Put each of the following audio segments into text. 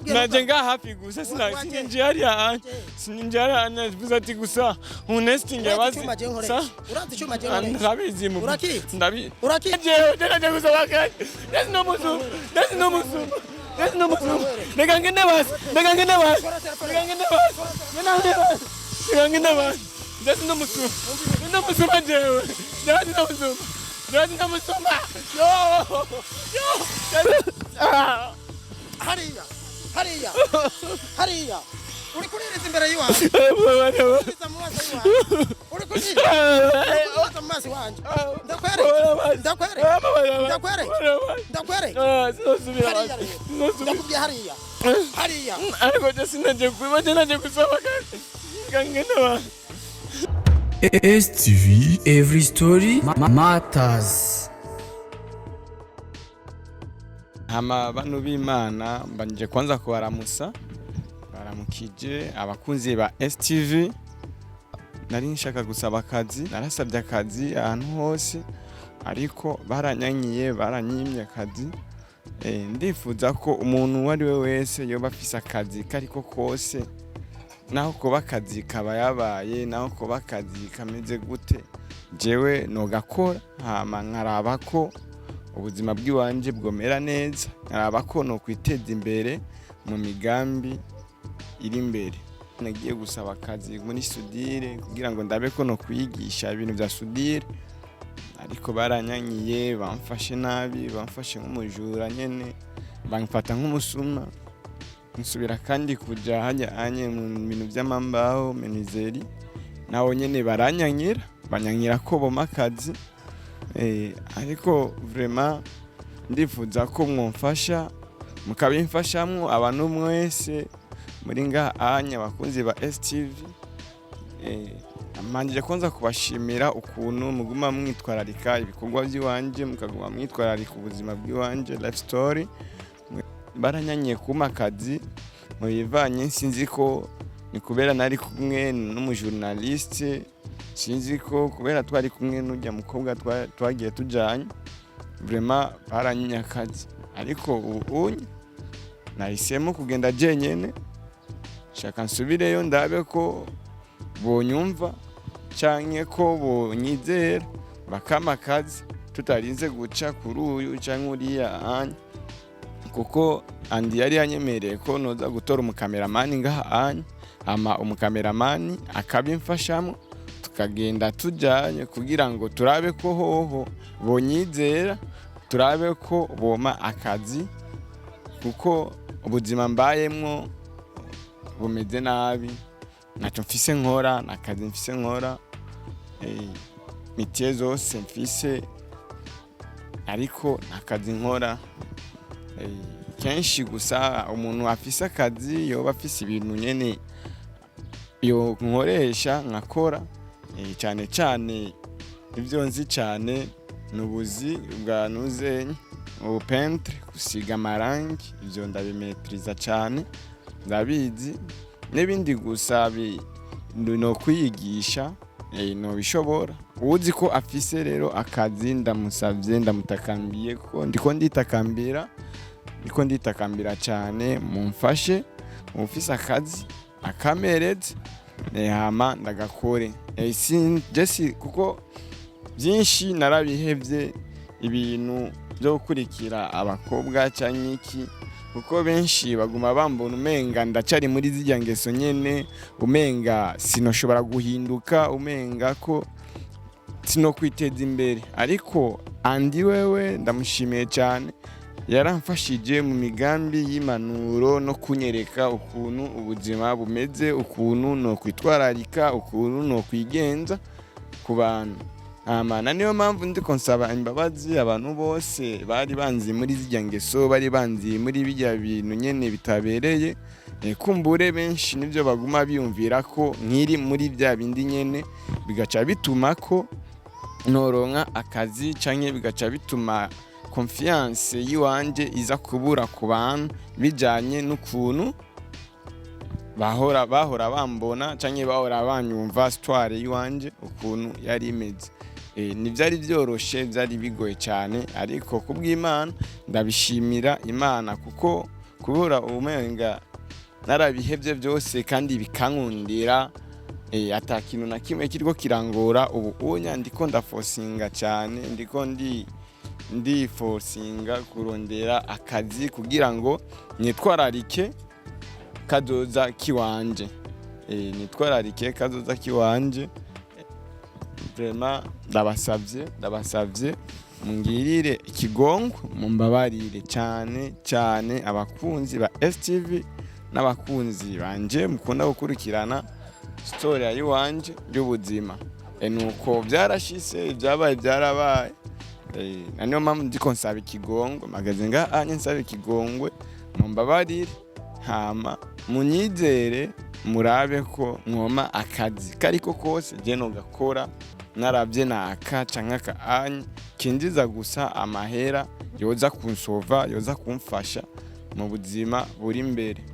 najenga hafi gusa sinjariya sinjariya navuze ati gusa unesting yabazi urazi cyuma je ndabizi mu ndabi urakije je gusaba kandi that's no musu negangene bas that's no musu majewe that's no musu hariya uri kuririza imbere yiwanjye uri kuririza amazi wanje ndakwere ndakubwiye hariya ariko je sinaje kubaje naje gusaba kandi STV, every story matters. Hama bano b'Imana mbanje kwanza kubaramusa baramukije abakunzi ba STV. Nari nshaka gusaba akazi, narasabye akazi ahantu hose ariko baranyanyiye baranyimye akazi. Ndifuza ko umuntu wari we wese yoba afise akazi kariko kose, naho kuba akazi kaba yabaye, naho kuba akazi kameze gute, jewe no gakora hama nkaraba ko ubuzima bw'iwanje bwomera neza, nkaraba ko no kwiteza imbere mu migambi iri imbere. Nagiye gusaba akazi muri sudire kugira ngo ndabe ko no kwigisha ibintu bya sudire, ariko baranyanyiye bamfashe nabi, bamfashe nk'umujura nyene, bamfata nk'umusuma. Nsubira kandi kuja hajya anye mu bintu by'amambaho menizeri, naho nyene banyanyira ko boma akazi. Ariko vraiment ndifuza ko mwomfasha mukabimfashamwo abantu mwese muri nga anya bakunzi ba STV. Amanje kwanza kubashimira ukuntu muguma mwitwararika ibikorwa by'iwanje, mukaguma mwitwararika ubuzima bw'iwanje life story. Baranyanyiye kuma akazi mu bivanye, sinzi ko ni kubera nari kumwe n'umujournaliste, sinzi ko kubera twari kumwe n'ujya mukobwa twagiye tujanye. Vraiment baranyinya akazi, ariko ubunye nahisemo kugenda jenyene, shaka nsubireyo ndabe ko bonyumva canke ko bonyizera bakama akazi tutarinze guca kuri uyu canke uriya anya, kuko andi yari yanyemereye ko noza gutora umukameramani ngaha anya, ama umukameramani akabimfashamo tukagenda tujanye kugira ngo turabe ko hoho bonyizera, turabe ko boma akazi, kuko ubuzima mbayemwo bumeze nabi, naco mfise nkora, nakazi mfise nkora, mitiye zose mfise ariko nakazi nkora. Kenshi gusa umuntu afise akazi yoba afise ibintu nyene yo nkoresha nkakora, cyane cyane ivyo nzi cyane nubuzi bwa nuzenye peintre, gusiga amarangi, ivyo ndabimetriza cyane, ndabizi. N'ibindi gusa no kwiyigisha no bishobora. Uzi ko afise rero akazi ndamusavye, ndamutakambiye ko ndiko nditakambira cyane, mumfashe mufise akazi akamereze hama ndagakore. Jesi kuko byinshi narabihevye ibintu byo gukurikira abakobwa cyangwa iki, kuko benshi baguma bambona umenga ndacari muri zijya ngeso nyene, umenga sinoshobora guhinduka, umenga ko sino kwiteza imbere. Ariko andi wewe ndamushimiye cyane, yaramfashije mu migambi y'impanuro no kunyereka ukuntu ubuzima bumeze, ukuntu no kwitwararika, ukuntu no kwigenza ku bantu. Amana niyo mpamvu ndiko nsaba imbabazi abantu bose bari banzi muri zijya ngeso, bari banzi muri bijya bintu nyene bitabereye. Kumbure benshi nivyo baguma biyumvira ko nkiri muri bya bindi nyene, bigaca bituma ko noronka akazi canke bigaca bituma confiance yiwanje iza kubura ku bantu bijanye n'ukuntu bahora bambona canke bahora banyumva histoire yiwanje ukuntu yari imeze. Ntibyari byoroshe, byari bigoye cyane, ariko kubw'Imana ndabishimira Imana kuko kubura umenga narabihebye byose kandi bikankundira, ata kintu na kimwe kiriko kirangora. Ubu unya ndiko ndaforcinga cyane, ndiko ndi forcinga kurondera akazi kugira ngo nitwararike kazoza kiwanje, nitwararike kazoza kiwanje. Vraiment ndabasavye mungirire ikigongo, mumbabarire cyane abakunzi ba STV n'abakunzi banje mukunda gukurikirana story yiwanje y'ubuzima. Nuko byarashise, ibyabaye byarabaye, niyo mpamvu ndiko nsaba ikigongo, magaze anye nsaba ikigongwe, mumbabarire hama munyizere, murabe ko mwoma akazi kariko kose je no gakora, narabye naka canka ka anye kinjiza gusa amahera yoza kunsova, yoza kumfasha mu buzima buri imbere.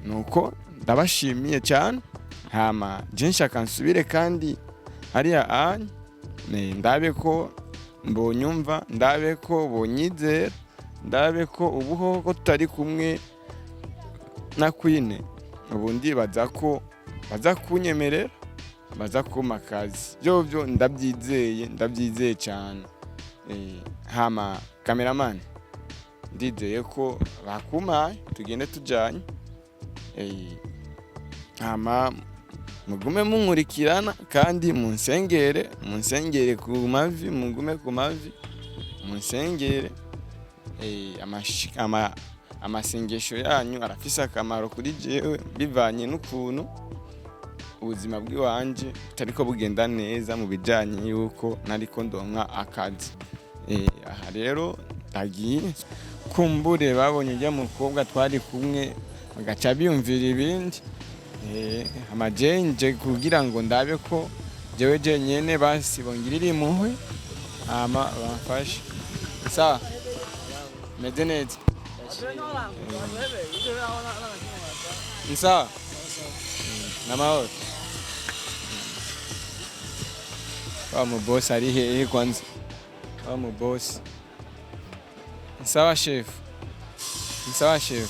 Nuko ndabashimiye cyane, hama je nshaka nsubire kandi ariya anye, ndabe ko mbonyumva, ndabe ko bonyizera, ndabe ko ubuho ko tutari kumwe na Queen, ubundi baza kunyemerera, baza kuma akazi. Byo ndabyizeye cyane. Hama cameraman ndizeye ko bakumaye tugende tujanye, hama mugume munkurikirana kandi munsengere ku mavi, mugume ku mavi munsengere. Amasengesho yanyu arafise akamaro kuri jewe, bivanye n'ukuntu ubuzima bw'iwanje butariko bugenda neza mu bijanye yuko nariko ndonka akazi. Aha rero ndagiye kumbure babonye ujya mukobwa twari kumwe bagaca biyumvira ibindi, amajenje kugira ngo ndabe ko jewe jenyene basi bongirira impuhwe, hama bamfashe. Sawa, meze neza? Sawa, namahoro. Wa mu boss ari hehe kwanza? Wa mu boss. Sawa chef. Sawa chef.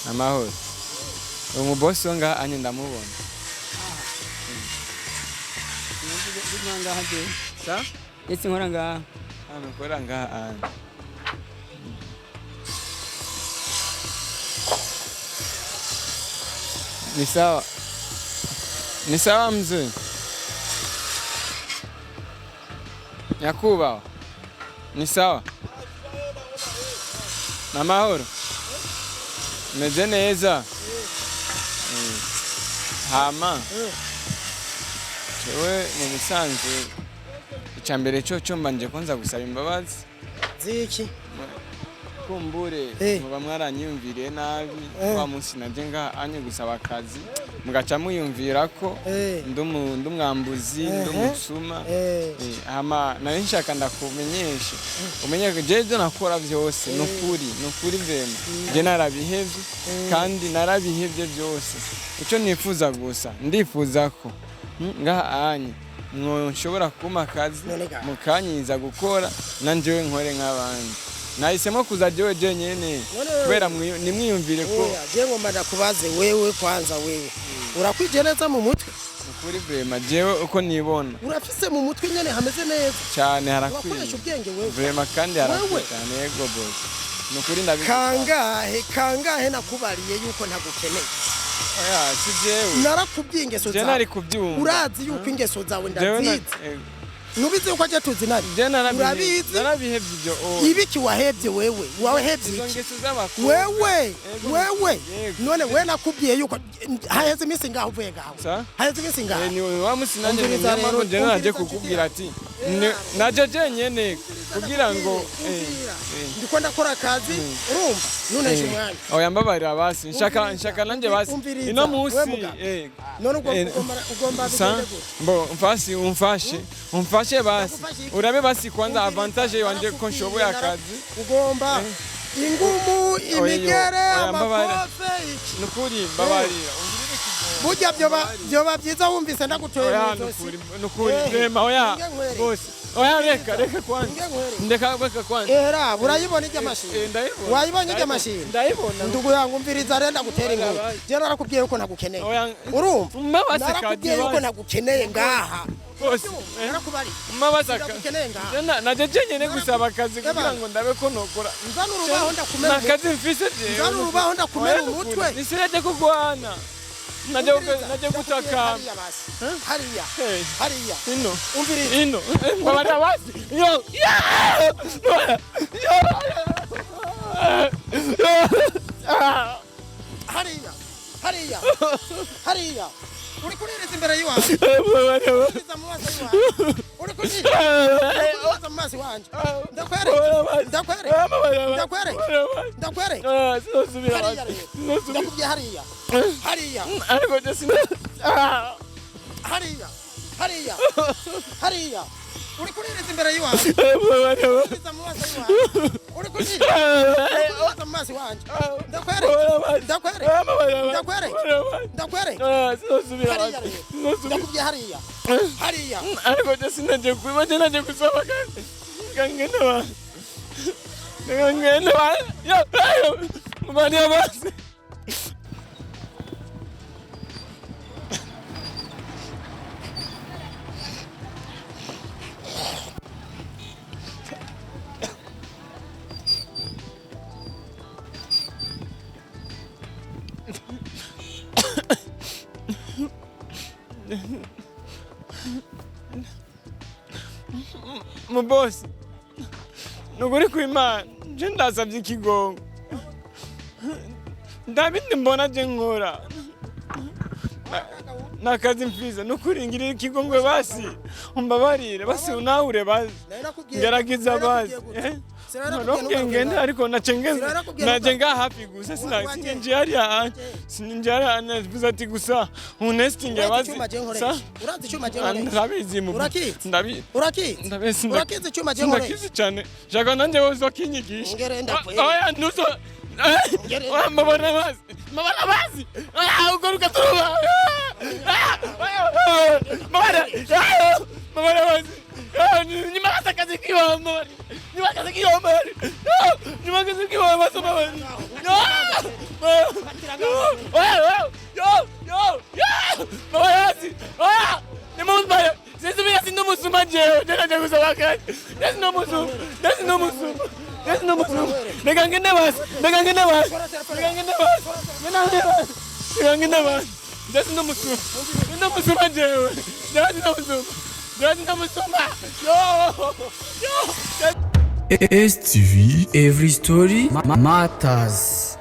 Namahoro. Umu boss wanga anye ndamubona. Ngaha je. Sa? Yesi nkora ngaha. Nkora ngaha. Ni sawa mzee. Nyakubahwa. Ni sawa. Namahoro. Meze neza. Hama. Chewe mu bisanzwe icyambere cyo mbanje kwanza gusaba imbabazi. Ziki? Kumbure muba mwaranyumviriye nabi, wa munsi naje anye gusaba akazi, mugaca muyumvira ko ndumwambuzi, ndumusuma. Hama nari nshaka ndakumenyesha, umenye ko jeje nakora byose nukuri vema. Je narabihevye kandi narabihevye byose. Icyo nifuza gusa, ndifuza ko anye nshobora kuma akazi mukanyiza gukora nanjewe nkore nk'abandi. Nahisemo kuza jewe jenyene kubera nimwiyumvire ko je ngomba ndakubaze wewe kwanza, wewe urakwijeneza mu mutwe? Ukuri vrema jewe uko nibona urafise mu mutwe nyene hameze neza cyane, harakwiye urakoresha ubwenge wewe vrema kandi harakwiye cyane. Yego boss, nukuri kangahe nakubariye yuko ntagukeneye. Oya si jewe narakubwiye ingeso zawe, nari kubyumva. urazi yuko ingeso zawe ndazizi, nubize uko aje tuzinari. Urabizi narabihevye ibyo. Ibiki wahevye wewe? Wahevye wewe none we nakubwiye yuko haheze iminsi ngaho uvuye ngaho. Haheze iminsi ngaho ni wa musi nanje nyamaro je naje kukubwira ati naje jenyene kugira ngo ndiko ndakora akazi urumva nuneje umwanya oya mbabarira basi nshaka nanje basi ino musi none ugomba mbo umfashe basi urabe basi kwanza avantage yanje ko nshoboye akazi ugomba ingumu imigere amakofe nukuri mbabarira burya byoba byiza wumvise ndaguteye nukuri rema oya bose oya reka kwanza ndeka kwanza era urayibona ijya mashini wayibonye ijya mashini ndayibona ndugu yangu umviriza renda gutera inguru je narakubwiye uko nagukeneye urumva narakubwiye uko nagukeneye ngaha bose narakubari mabasaka nagukeneye ngaha naje jenyene gusaba akazi kugira ngo ndabe ko nokora nzana urubaho ndakumena nakazi mfise je nzana urubaho ndakumena umutwe nisirete kugwana naje gutaka hariya ino umviriza ino babana basi yo hariya uri kuririza imbere yiwawe uri kuririza mu maso wanje ndakwere ndakubwiye hariya ariko je sina hariya uri kuririza imbere yiwawe kuririza mu maso yiwawe uri kuririza mu maso wanje ndakwere ndakubwiye hariya ariko je sinaje kubaje naje gusaba kandi kangena ba yo mani abase mubosi nuguri kwimana je ndasavye ikigongo ndabindi mbona je nkora nakazi mfiza nukuringirira ikigongwe basi umbabarire basi unahure basi ngeragiza basi Noroke ngende ariko nacenga hafi gusa sinje hariya navuze ati gusa unesting yabazi urazi icyuma je nkore ndabizi mu urakizi icyuma je nkore ndakizi cyane shaka nanje wozo kinyigisha oya nuzo mabana basi ugoruka turuba mabana basi nimakaza kazi kiwa mabana nimakaza kiwa mabana STV, every story matters.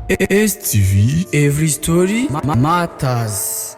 STV, every story matters.